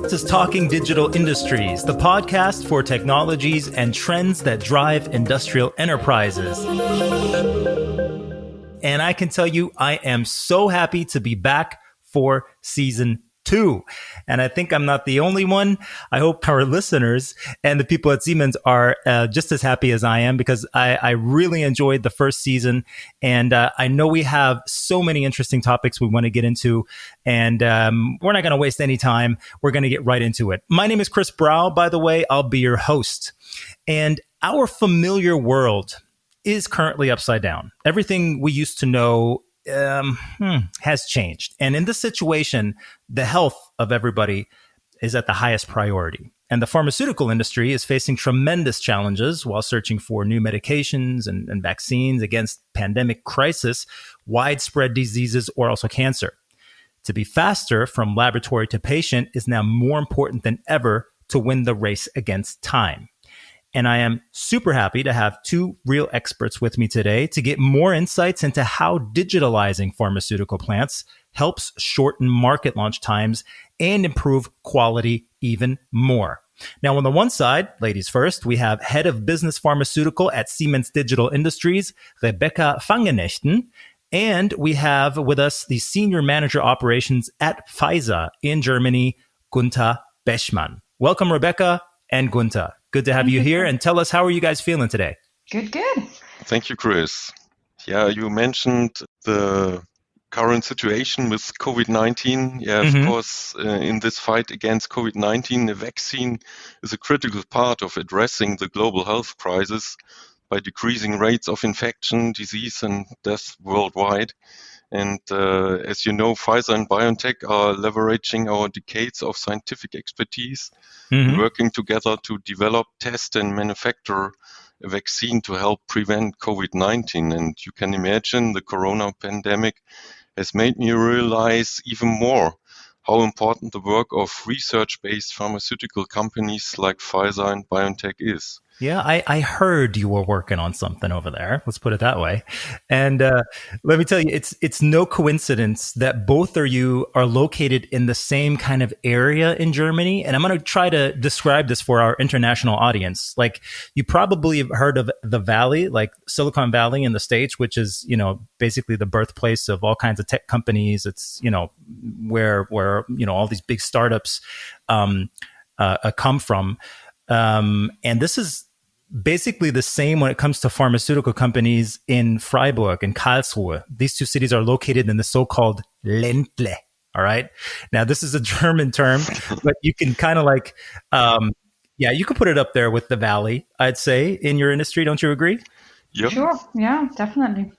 This is Talking Digital Industries, the podcast for technologies and trends that drive industrial enterprises. And I can tell you, I am so happy to be back for season 2. And I think I'm not the only one. I hope our listeners and the people at Siemens are just as happy as I am, because I really enjoyed the first season. And I know we have so many interesting topics we want to get into. And we're not going to waste any time. We're going to get right into it. My name is Chris Brow, by the way. I'll be your host. And our familiar world is currently upside down. Everything we used to know has changed. And in this situation, the health of everybody is at the highest priority. And the pharmaceutical industry is facing tremendous challenges while searching for new medications and vaccines against pandemic crisis, widespread diseases, or also cancer. To be faster from laboratory to patient is now more important than ever to win the race against time. And I am super happy to have 2 real experts with me today to get more insights into how digitalizing pharmaceutical plants helps shorten market launch times and improve quality even more. Now, on the one side, ladies first, we have Head of Business Pharmaceutical at Siemens Digital Industries, Rebecca Vangenechten. And we have with us the Senior Manager Operations at Pfizer in Germany, Gunther Bechmann. Welcome, Rebecca and Gunther. Good to have you here. And tell us, how are you guys feeling today? Good. Thank you, Chris. Yeah, you mentioned the current situation with COVID-19. Yeah, of course, in this fight against COVID-19, a vaccine is a critical part of addressing the global health crisis by decreasing rates of infection, disease, and death worldwide. And as you know, Pfizer and BioNTech are leveraging our decades of scientific expertise, working together to develop, test, and manufacture a vaccine to help prevent COVID-19. And you can imagine the corona pandemic has made me realize even more how important the work of research-based pharmaceutical companies like Pfizer and BioNTech is. Yeah, I heard you were working on something over there. Let's put it that way. And let me tell you, it's no coincidence that both of you are located in the same kind of area in Germany. And I'm going to try to describe this for our international audience. Like, you probably have heard of the Valley, like Silicon Valley in the States, which is, basically the birthplace of all kinds of tech companies. It's, where all these big startups come from. And this is basically the same when it comes to pharmaceutical companies in Freiburg and Karlsruhe. These 2 cities are located in the so-called Ländle. All right. Now, this is a German term, but you can kind of you can put it up there with the Valley, I'd say, in your industry. Don't you agree? Yep. Sure. Yeah, definitely.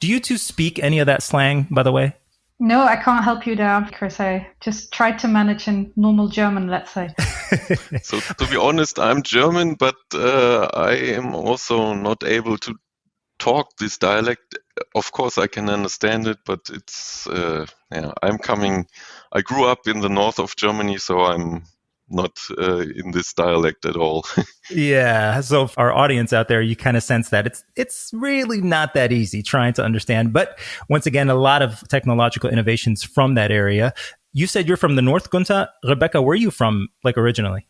Do you 2 speak any of that slang, by the way? No, I can't help you there, Chris. I just tried to manage in normal German, let's say. So to be honest, I'm German, but I am also not able to talk this dialect. Of course, I can understand it, but it's, I grew up in the north of Germany, so I'm not in this dialect at all. Yeah. So for our audience out there, you kind of sense that it's really not that easy trying to understand. But once again, a lot of technological innovations from that area. You said you're from the north, Gunther. Rebecca, where are you from, originally?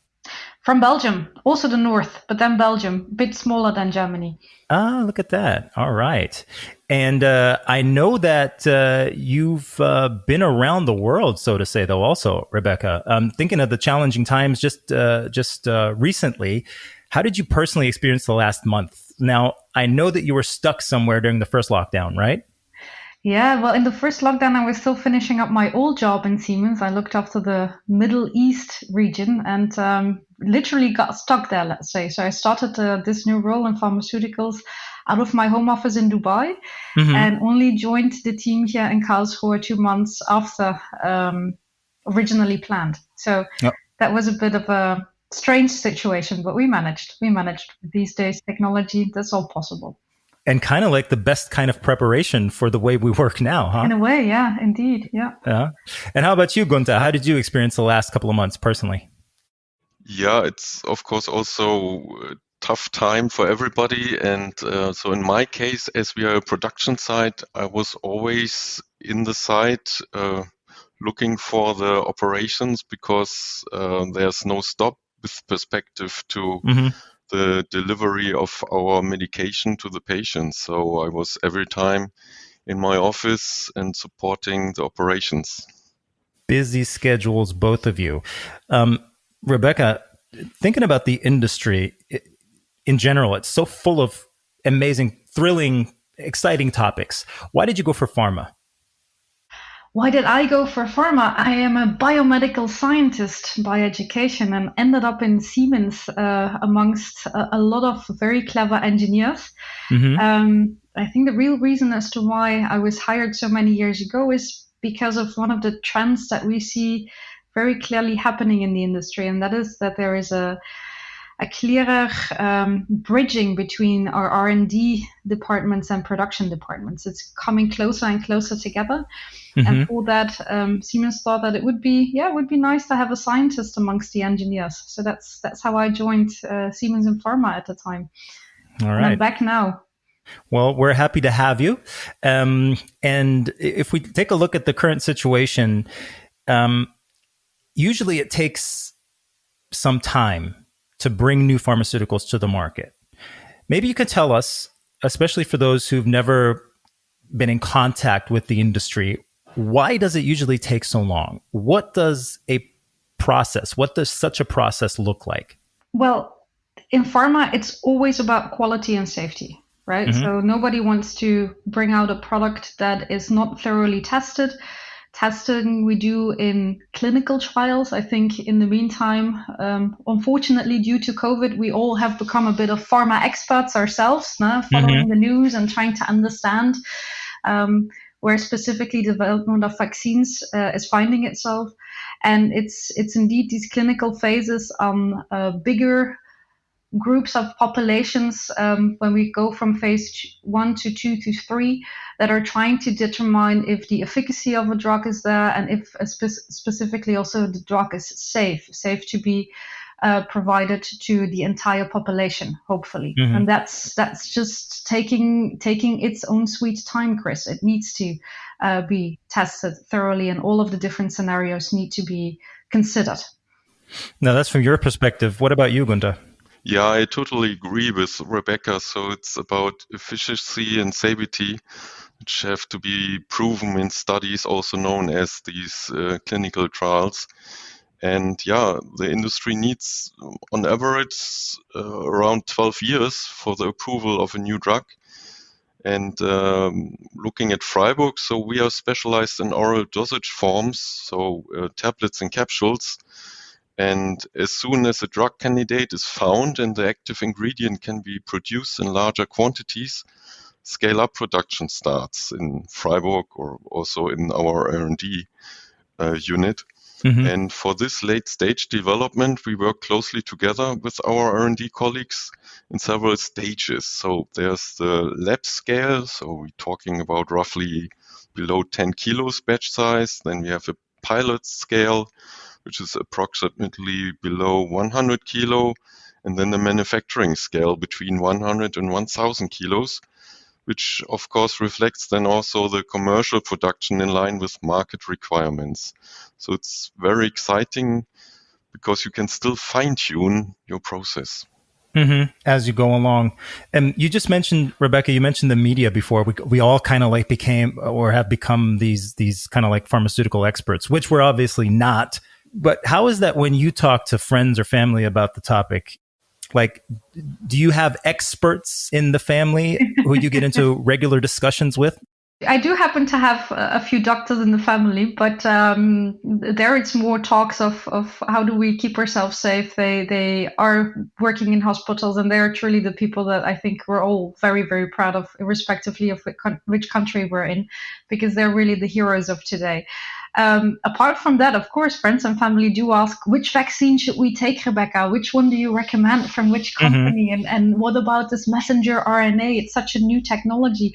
From Belgium, also the north, but then Belgium, a bit smaller than Germany. Ah, look at that. All right. And I know that you've been around the world, so to say, though, also, Rebecca. Thinking of the challenging times just recently, how did you personally experience the last month? Now, I know that you were stuck somewhere during the first lockdown, right? Yeah, well, in the first lockdown, I was still finishing up my old job in Siemens. I looked after the Middle East region and literally got stuck there, let's say. So I started this new role in pharmaceuticals out of my home office in Dubai and only joined the team here in Karlsruhe 2 months after originally planned. So that was a bit of a strange situation, but we managed. These days, technology, that's all possible. And kind of like the best kind of preparation for the way we work now, huh? In a way, yeah, indeed, yeah. And how about you, Gunther? How did you experience the last couple of months personally? Yeah, it's of course also a tough time for everybody. And so in my case, as we are a production site, I was always in the site, looking for the operations because there's no stop with perspective to the delivery of our medication to the patient. So I was every time in my office and supporting the operations. Busy schedules, both of you. Rebecca, thinking about the industry in general, it's so full of amazing, thrilling, exciting topics. Why did you go for pharma? Why did I go for pharma? I am a biomedical scientist by education and ended up in Siemens amongst a lot of very clever engineers. I think the real reason as to why I was hired so many years ago is because of one of the trends that we see very clearly happening in the industry, and that is that there is a clearer bridging between our R&D departments and production departments. It's coming closer and closer together. And for that, Siemens thought that it would be nice to have a scientist amongst the engineers. So that's how I joined Siemens and Pharma at the time. All right. And I'm back now. Well, we're happy to have you. And if we take a look at the current situation, usually it takes some time to bring new pharmaceuticals to the market. Maybe you could tell us, especially for those who've never been in contact with the industry, why does it usually take so long? What does such a process look like? Well, in pharma, it's always about quality and safety, right? So nobody wants to bring out a product that is not thoroughly tested. Testing we do in clinical trials. I think in the meantime, unfortunately, due to COVID, we all have become a bit of pharma experts ourselves, following the news and trying to understand where specifically development of vaccines is finding itself. And it's indeed these clinical phases on bigger groups of populations when we go from phase 1 to 2 to 3 that are trying to determine if the efficacy of a drug is there and if specifically also the drug is safe to be provided to the entire population, hopefully. And that's just taking its own sweet time, Chris. It needs to be tested thoroughly, and all of the different scenarios need to be considered. Now, that's from your perspective. What about you, Gunther? Yeah, I totally agree with Rebecca. So it's about efficiency and safety, which have to be proven in studies, also known as these clinical trials. And yeah, the industry needs, on average, around 12 years for the approval of a new drug. And looking at Freiburg, so we are specialized in oral dosage forms, so tablets and capsules. And as soon as a drug candidate is found and the active ingredient can be produced in larger quantities, scale-up production starts in Freiburg or also in our R&D unit. And for this late-stage development, we work closely together with our R&D colleagues in several stages. So there's the lab scale, so we're talking about roughly below 10 kilos batch size. Then we have a pilot scale, which is approximately below 100 kilo, and then the manufacturing scale between 100 and 1,000 kilos, which of course reflects then also the commercial production in line with market requirements. So it's very exciting because you can still fine-tune your process. As you go along. And you just mentioned, Rebecca, you mentioned the media before. We all kind of like became or have become these kind of like pharmaceutical experts, which we're obviously not. But how is that when you talk to friends or family about the topic? Like, do you have experts in the family who you get into regular discussions with? I do happen to have a few doctors in the family, but there it's more talks of how do we keep ourselves safe. They are working in hospitals, and they are truly the people that I think we're all very, very proud of, irrespectively of which country we're in, because they're really the heroes of today. Apart from that, of course, friends and family do ask, which vaccine should we take, Rebecca? Which one do you recommend from which company? And what about this messenger RNA? It's such a new technology.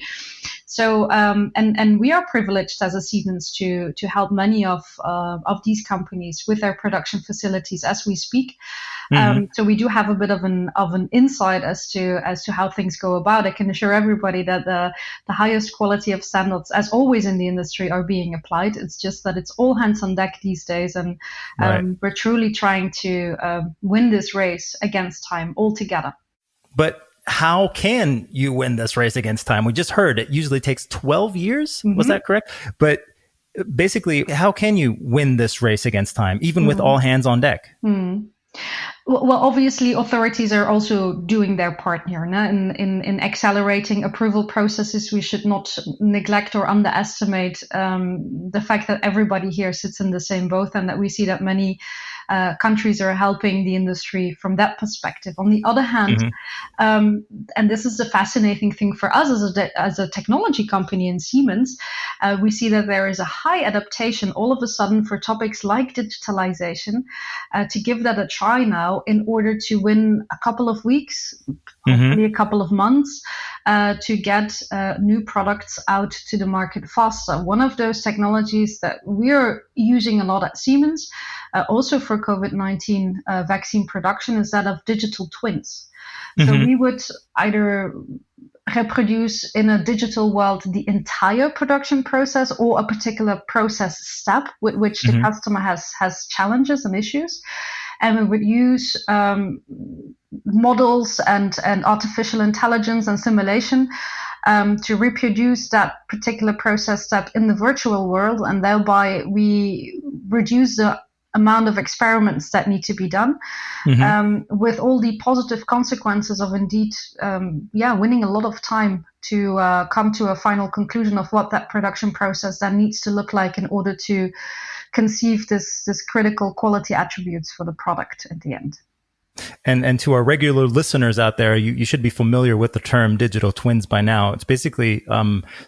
So, and we are privileged as a Siemens to help many of these companies with their production facilities as we speak. So we do have a bit of an insight as to how things go about. I can assure everybody that the highest quality of standards, as always in the industry, are being applied. It's just that it's all hands on deck these days, and we're truly trying to win this race against time all together. But how can you win this race against time? We just heard it usually takes 12 years. Was that correct? But basically, how can you win this race against time, even with all hands on deck? Well, obviously, authorities are also doing their part here. In accelerating approval processes, we should not neglect or underestimate the fact that everybody here sits in the same boat, and that we see that many countries are helping the industry from that perspective. On the other hand, and this is the fascinating thing for us as a technology company in Siemens, we see that there is a high adaptation all of a sudden for topics like digitalization, to give that a try now in order to win a couple of weeks, hopefully a couple of months, to get new products out to the market faster. One of those technologies that we're using a lot at Siemens, also for COVID-19 vaccine production, is that of digital twins. So we would either reproduce in a digital world the entire production process or a particular process step with which the customer has challenges and issues. And we would use models and artificial intelligence and simulation to reproduce that particular process step in the virtual world, and thereby we reduce the amount of experiments that need to be done, with all the positive consequences of indeed, winning a lot of time to come to a final conclusion of what that production process then needs to look like in order to conceive this critical quality attributes for the product at the end. And to our regular listeners out there, you should be familiar with the term digital twins by now. It's basically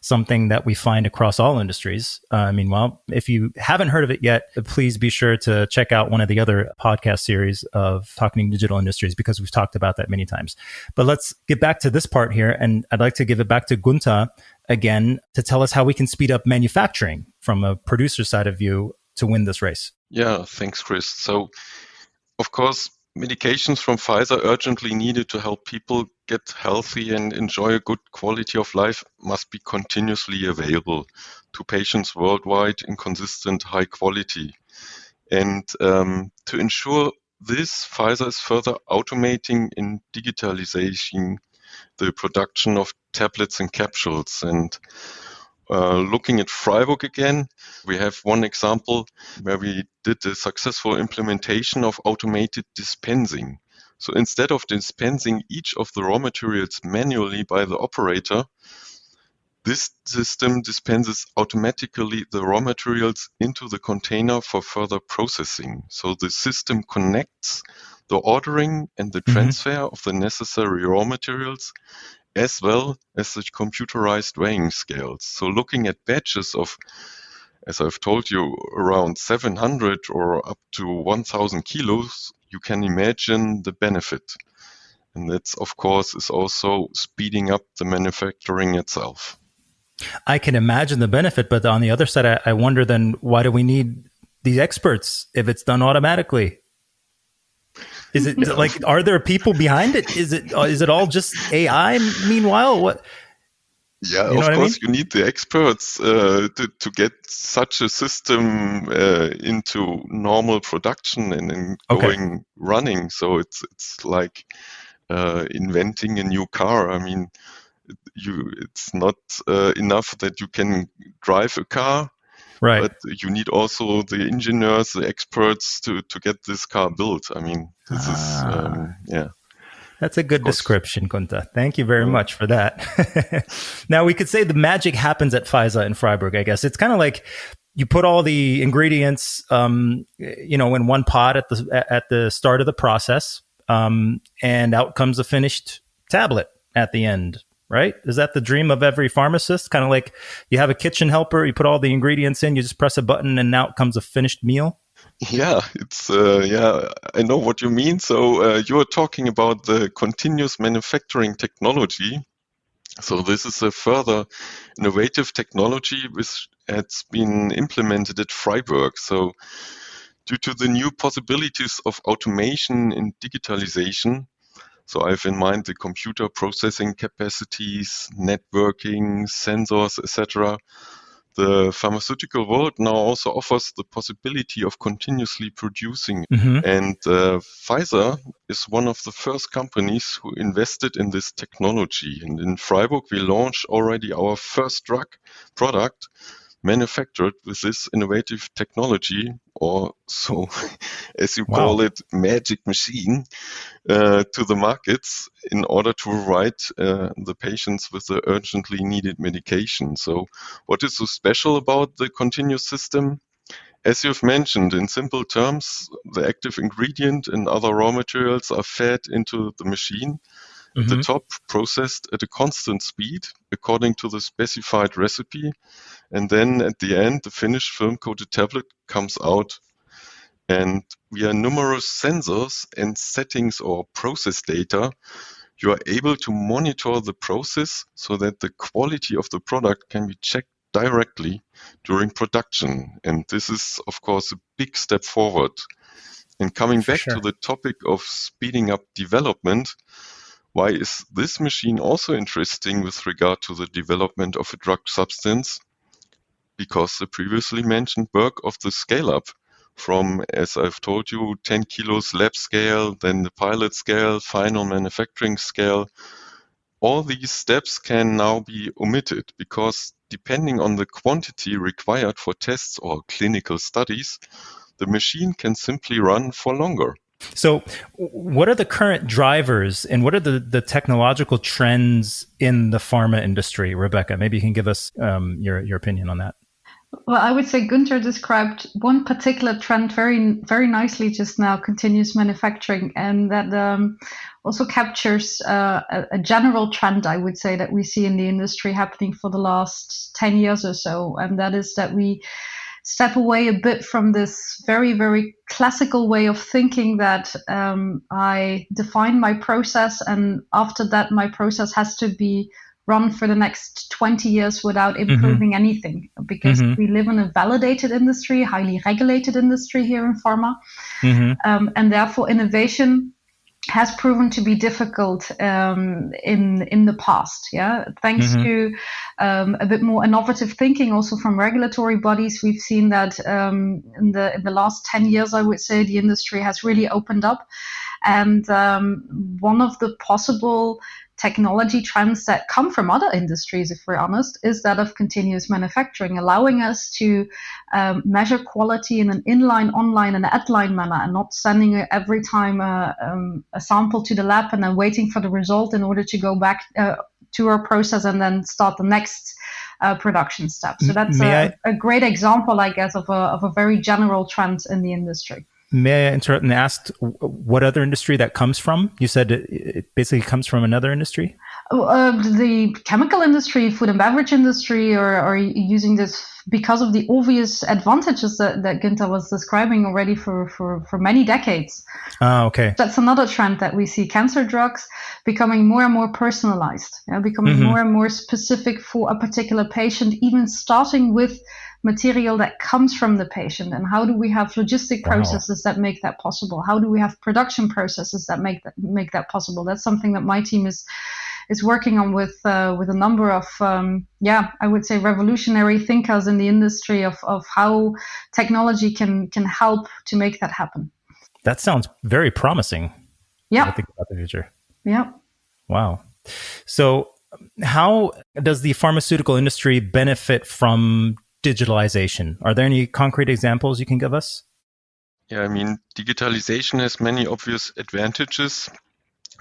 something that we find across all industries. Meanwhile, if you haven't heard of it yet, please be sure to check out one of the other podcast series of Talking Digital Industries, because we've talked about that many times. But let's get back to this part here. And I'd like to give it back to Gunther again to tell us how we can speed up manufacturing from a producer side of view to win this race. Yeah, thanks, Chris. So, of course, medications from Pfizer urgently needed to help people get healthy and enjoy a good quality of life must be continuously available to patients worldwide in consistent high quality. And to ensure this, Pfizer is further automating and digitalization the production of tablets and capsules. And looking at Freiburg again, we have one example where we did the successful implementation of automated dispensing. So instead of dispensing each of the raw materials manually by the operator, this system dispenses automatically the raw materials into the container for further processing. So the system connects the ordering and the transfer of the necessary raw materials, as well as the computerized weighing scales. So looking at batches of, as I've told you, around 700 or up to 1,000 kilos, you can imagine the benefit. And that's, of course, is also speeding up the manufacturing itself. I can imagine the benefit, but on the other side, I wonder then, why do we need these experts if it's done automatically? Is it like, are there people behind it? Is it all just AI meanwhile? What? Yeah, of course, you need the experts to get such a system into normal production and going running. So it's like inventing a new car. I mean, it's not enough that you can drive a car. Right. But you need also the engineers, the experts to get this car built. I mean, this is, That's a good description, Gunther. Thank you very much for that. Now, we could say the magic happens at Pfizer in Freiburg, I guess. It's kind of like you put all the ingredients, in one pot at the start of the process, and out comes a finished tablet at the end. Right? Is that the dream of every pharmacist? Kind of like you have a kitchen helper, you put all the ingredients in, you just press a button, and out comes a finished meal? Yeah, it's I know what you mean. So you're talking about the continuous manufacturing technology. So this is a further innovative technology which has been implemented at Freiburg. So Due to the new possibilities of automation and digitalization, so I have in mind the computer processing capacities, networking, sensors, etc. The pharmaceutical world now also offers the possibility of continuously producing. And Pfizer is one of the first companies who invested in this technology. And in Freiburg, we launched already our first drug product manufactured with this innovative technology, or so as you call it, magic machine, to the markets in order to provide the patients with the urgently needed medication. So what is so special about the continuous system? As you've mentioned, in simple terms, the active ingredient and other raw materials are fed into the machine at the top, processed at a constant speed according to the specified recipe. And then at the end, the finished film-coated tablet comes out. And via numerous sensors and settings or process data, you are able to monitor the process so that the quality of the product can be checked directly during production. And this is, of course, a big step forward. And coming back to the topic of speeding up development, why is this machine also interesting with regard to the development of a drug substance? Because the previously mentioned work of the scale-up from, as I've told you, 10 kilos lab scale, then the pilot scale, final manufacturing scale, all these steps can now be omitted because depending on the quantity required for tests or clinical studies, the machine can simply run for longer. So what are the current drivers and what are the technological trends in the pharma industry? Rebecca, maybe you can give us your opinion on that. Well, I would say Gunther described one particular trend very, very nicely just now, continuous manufacturing, and that also captures a general trend, I would say, that we see in the industry happening for the last 10 years or so, and that is that we step away a bit from this very, very classical way of thinking that I define my process and after that my process has to be run for the next 20 years without improving anything, because we live in a validated industry, highly regulated industry here in pharma, and therefore innovation has proven to be difficult in the past. Yeah, thanks to a bit more innovative thinking, also from regulatory bodies, we've seen that in the last 10 years, I would say, the industry has really opened up. And one of the possible technology trends that come from other industries, if we're honest, is that of continuous manufacturing, allowing us to measure quality in an inline, online, and at-line manner, and not sending every time a sample to the lab and then waiting for the result in order to go back to our process and then start the next production step. So that's a great example, I guess, of a very general trend in the industry. May I interrupt and ask what other industry that comes from? You said it basically comes from another industry? The chemical industry, food and beverage industry, or using this because of the obvious advantages that Gunther was describing already for many decades. Okay. That's another trend that we see. Cancer drugs becoming more and more personalized, becoming more and more specific for a particular patient, even starting with material that comes from the patient. And how do we have logistic processes that make that possible? How do we have production processes that make that possible? That's something that my team is working on with a number of I would say revolutionary thinkers in the industry of how technology can help to make that happen. That sounds very promising. Yeah. I think about the future. Yeah. Wow. So how does the pharmaceutical industry benefit from digitalization? Are there any concrete examples you can give us? Yeah, I mean, digitalization has many obvious advantages,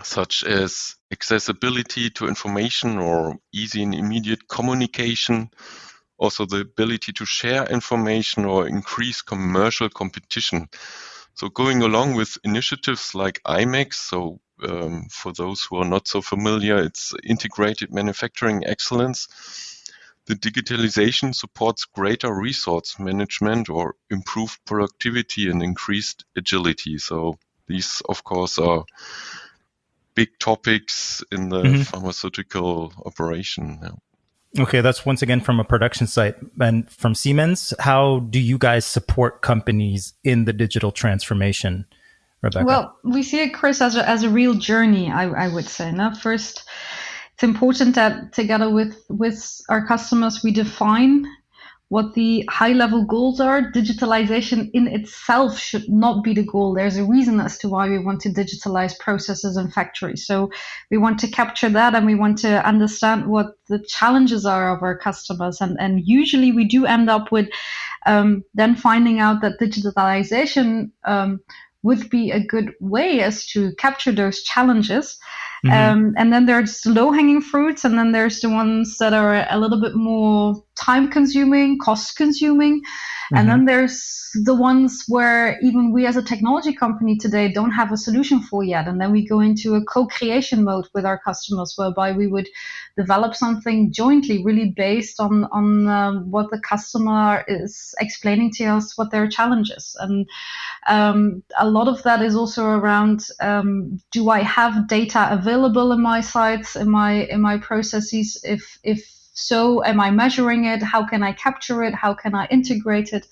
such as accessibility to information or easy and immediate communication, also the ability to share information or increase commercial competition. So going along with initiatives like IMEX, so for those who are not so familiar, it's integrated manufacturing excellence. The digitalization supports greater resource management or improved productivity and increased agility. So these, of course, are big topics in the pharmaceutical operation. Okay, that's once again from a production site. And from Siemens, how do you guys support companies in the digital transformation, Rebecca? Well, we see it, Chris, as a real journey, I would say. Now, first, it's important that together with our customers, we define what the high level goals are. Digitalization in itself should not be the goal. There's a reason as to why we want to digitalize processes in factories. So we want to capture that, and we want to understand what the challenges are of our customers. And usually we do end up with then finding out that digitalization would be a good way as to capture those challenges. And then there's low hanging fruits, and then there's the ones that are a little bit more time consuming, cost consuming. And then there's the ones where even we as a technology company today don't have a solution for yet. And then we go into a co-creation mode with our customers, whereby we would develop something jointly, really based on what the customer is explaining to us, what their challenge is. And a lot of that is also around, do I have data available in my sites, in my processes? If so, am I measuring it? How can I capture it? How can I integrate it?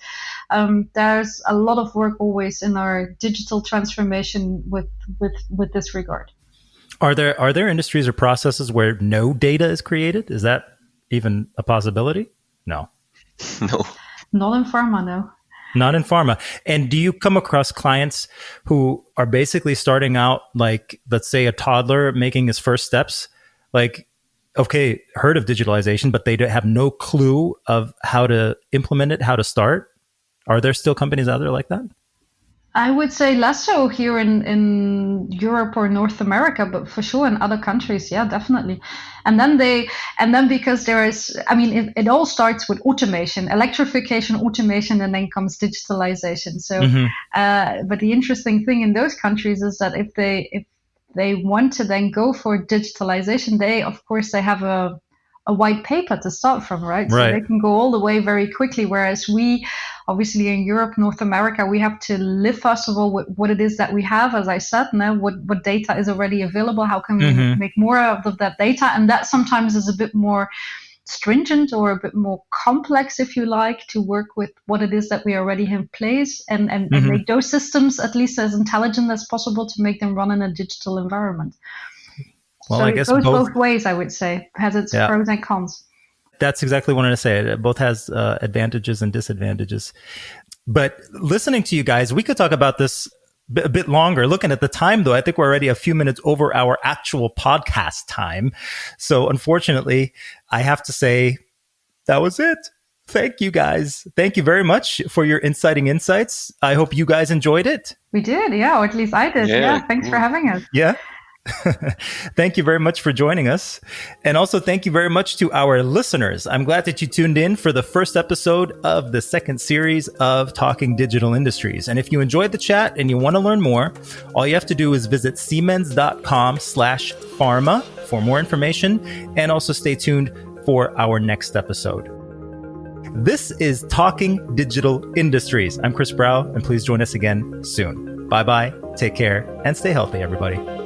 There's a lot of work always in our digital transformation with this regard. Are there industries or processes where no data is created? Is that even a possibility? No. No. Not in pharma, no. Not in pharma. And do you come across clients who are basically starting out like, let's say, a toddler making his first steps? Like, okay, heard of digitalization, but they have no clue of how to implement it, how to start. Are there still companies out there like that? I would say less so here in Europe or North America, but for sure in other countries, yeah, definitely. And then because there is, I mean, it all starts with automation, electrification, automation, and then comes digitalization. So, but the interesting thing in those countries is that if they want to then go for digitalization, they have a white paper to start from, right? So they can go all the way very quickly. Whereas we, obviously in Europe, North America, we have to live, first of all, with what it is that we have, as I said, now what data is already available, how can we make more of that data? And that sometimes is a bit more stringent or a bit more complex, if you like, to work with what it is that we already have in place and make those systems at least as intelligent as possible to make them run in a digital environment. Well, so I guess it goes both ways, I would say. It has its pros and cons. That's exactly what I wanted to say. It both has advantages and disadvantages. But listening to you guys, we could talk about this a bit longer. Looking at the time, though, I think we're already a few minutes over our actual podcast time. So unfortunately, I have to say that was it. Thank you, guys. Thank you very much for your inciting insights. I hope you guys enjoyed it. We did, yeah, or at least I did. Yeah, thanks for having us. Yeah. Thank you very much for joining us. And also thank you very much to our listeners. I'm glad that you tuned in for the first episode of the second series of Talking Digital Industries. And if you enjoyed the chat and you want to learn more, all you have to do is visit siemens.com/pharma for more information, and also stay tuned for our next episode. This is Talking Digital Industries. I'm Chris Brow, and please join us again soon. Bye-bye, take care, and stay healthy, everybody.